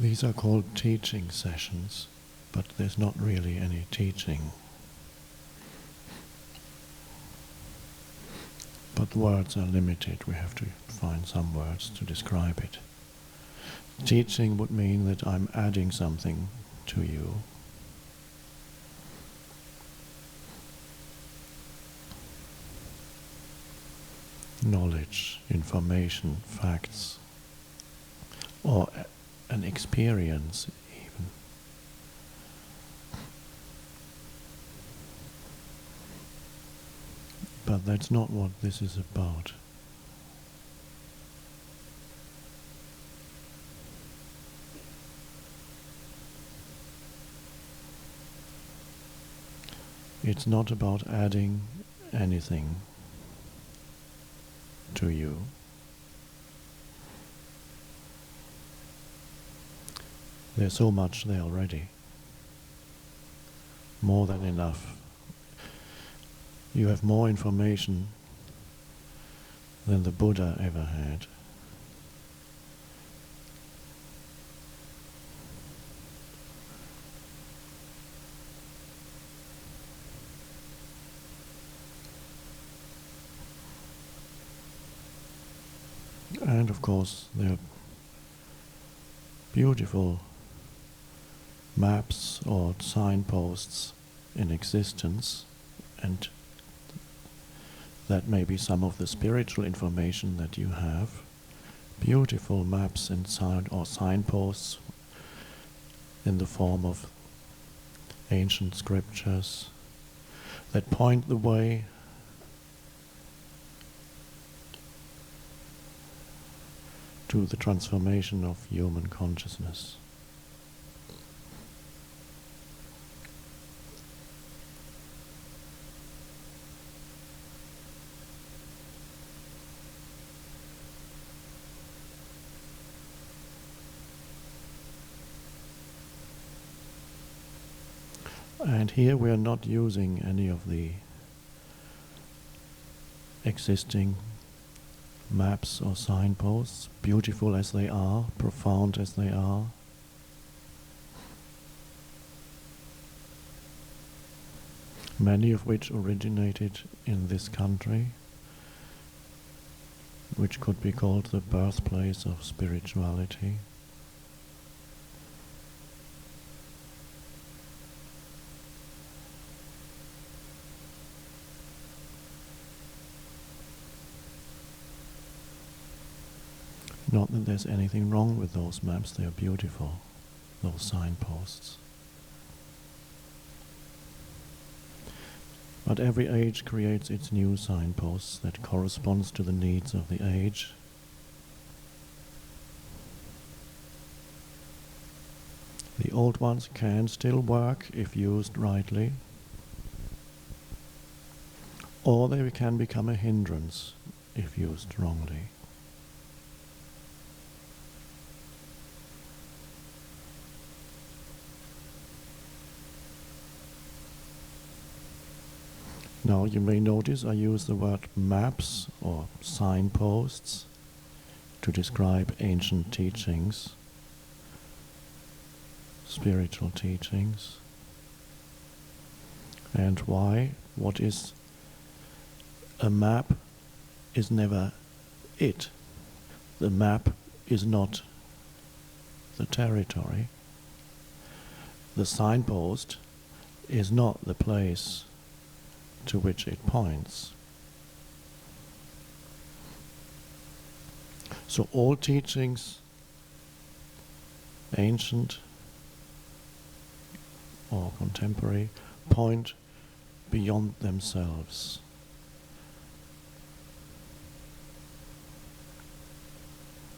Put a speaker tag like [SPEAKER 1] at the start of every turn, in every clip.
[SPEAKER 1] These are called teaching sessions, but there's not really any teaching. But words are limited. We have to find some words to describe it. Teaching would mean that I'm adding something to you. Knowledge, information, facts, or an experience even. But that's not what this is about. It's not about adding anything to you. There's so much there already. More than enough. You have more information than the Buddha ever had. And of course there are beautiful maps or signposts in existence, and that may be some of the spiritual information that you have. Beautiful maps and signposts in the form of ancient scriptures that point the way to the transformation of human consciousness. And here we are not using any of the existing maps or signposts, beautiful as they are, profound as they are. Many of which originated in this country, which could be called the birthplace of spirituality. Not that there's anything wrong with those maps, they are beautiful, those signposts. But every age creates its new signposts that corresponds to the needs of the age. The old ones can still work if used rightly, or they can become a hindrance if used wrongly. Now you may notice I use the word maps or signposts to describe ancient teachings, spiritual teachings. And why? What is a map is never it. The map is not the territory. The signpost is not the place to which it points. So all teachings, ancient or contemporary, point beyond themselves.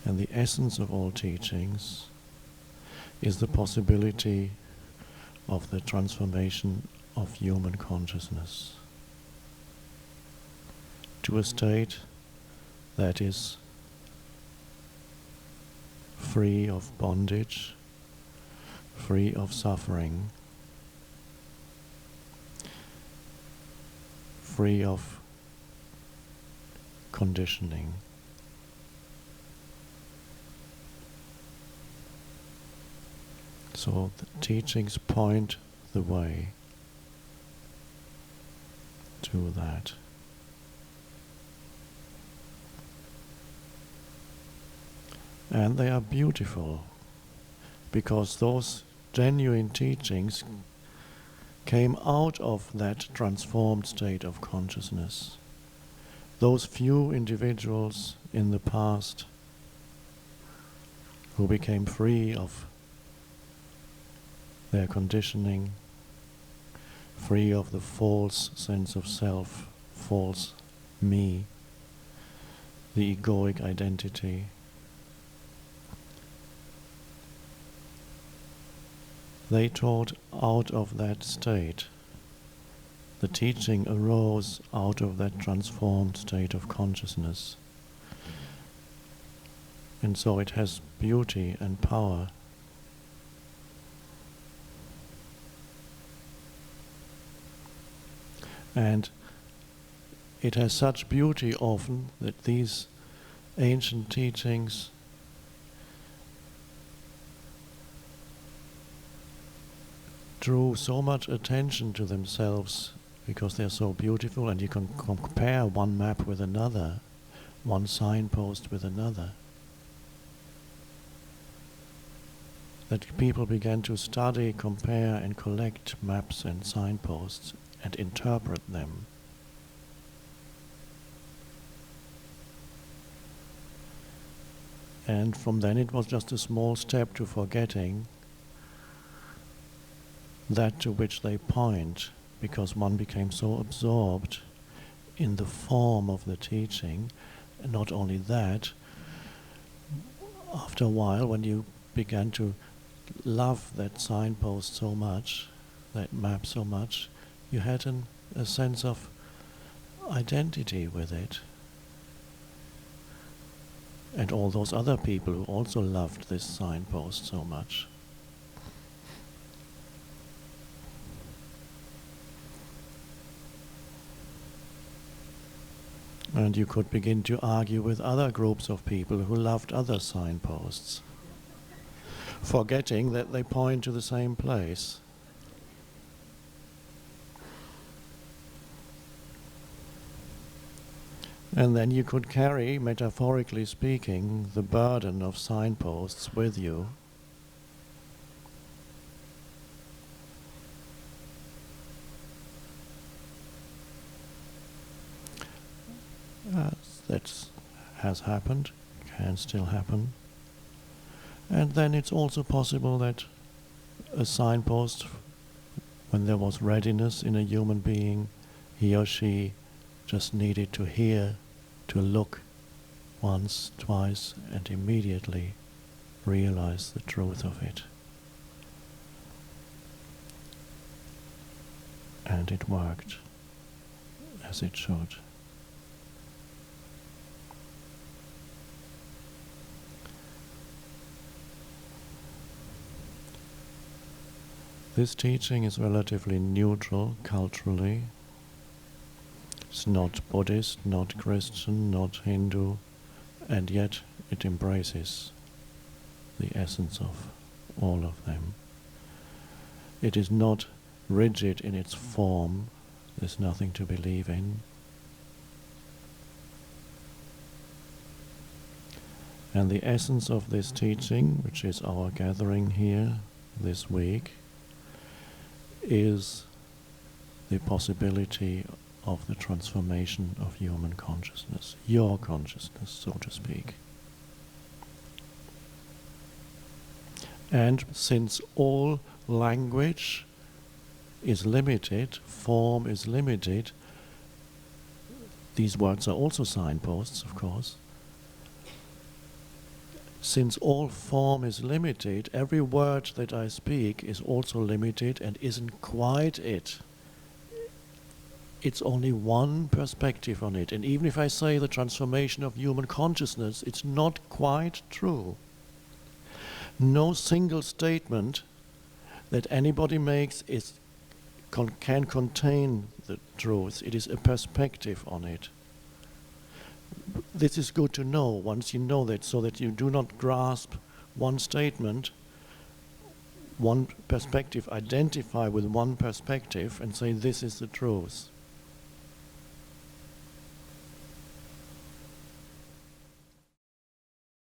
[SPEAKER 1] And the essence of all teachings is the possibility of the transformation of human consciousness to a state that is free of bondage, free of suffering, free of conditioning. So the teachings point the way to that. And they are beautiful, because those genuine teachings came out of that transformed state of consciousness. Those few individuals in the past who became free of their conditioning, free of the false sense of self, false me, the egoic identity. They taught out of that state. The teaching arose out of that transformed state of consciousness. And so it has beauty and power. And it has such beauty often that these ancient teachings drew so much attention to themselves because they're so beautiful, and you can compare one map with another, one signpost with another. That people began to study, compare and collect maps and signposts and interpret them. And from then it was just a small step to forgetting that to which they point, because one became so absorbed in the form of the teaching. And not only that, after a while, when you began to love that signpost so much, that map so much, you had a sense of identity with it. And all those other people who also loved this signpost so much. And you could begin to argue with other groups of people who loved other signposts, forgetting that they point to the same place. And then you could carry, metaphorically speaking, the burden of signposts with you. That has happened, can still happen. And then it's also possible that a signpost, when there was readiness in a human being, he or she just needed to hear, to look once, twice, and immediately realize the truth of it. And it worked as it should. This teaching is relatively neutral culturally. It's not Buddhist, not Christian, not Hindu, and yet it embraces the essence of all of them. It is not rigid in its form. There's nothing to believe in. And the essence of this teaching, which is our gathering here this week, is the possibility of the transformation of human consciousness, your consciousness, so to speak. And since all language is limited, form is limited, these words are also signposts, of course. Since all form is limited, every word that I speak is also limited and isn't quite it. It's only one perspective on it. And even if I say the transformation of human consciousness, it's not quite true. No single statement that anybody makes can contain the truth. It is a perspective on it. This is good to know once you know that, so that you do not grasp one statement one perspective, identify with one perspective and say this is the truth.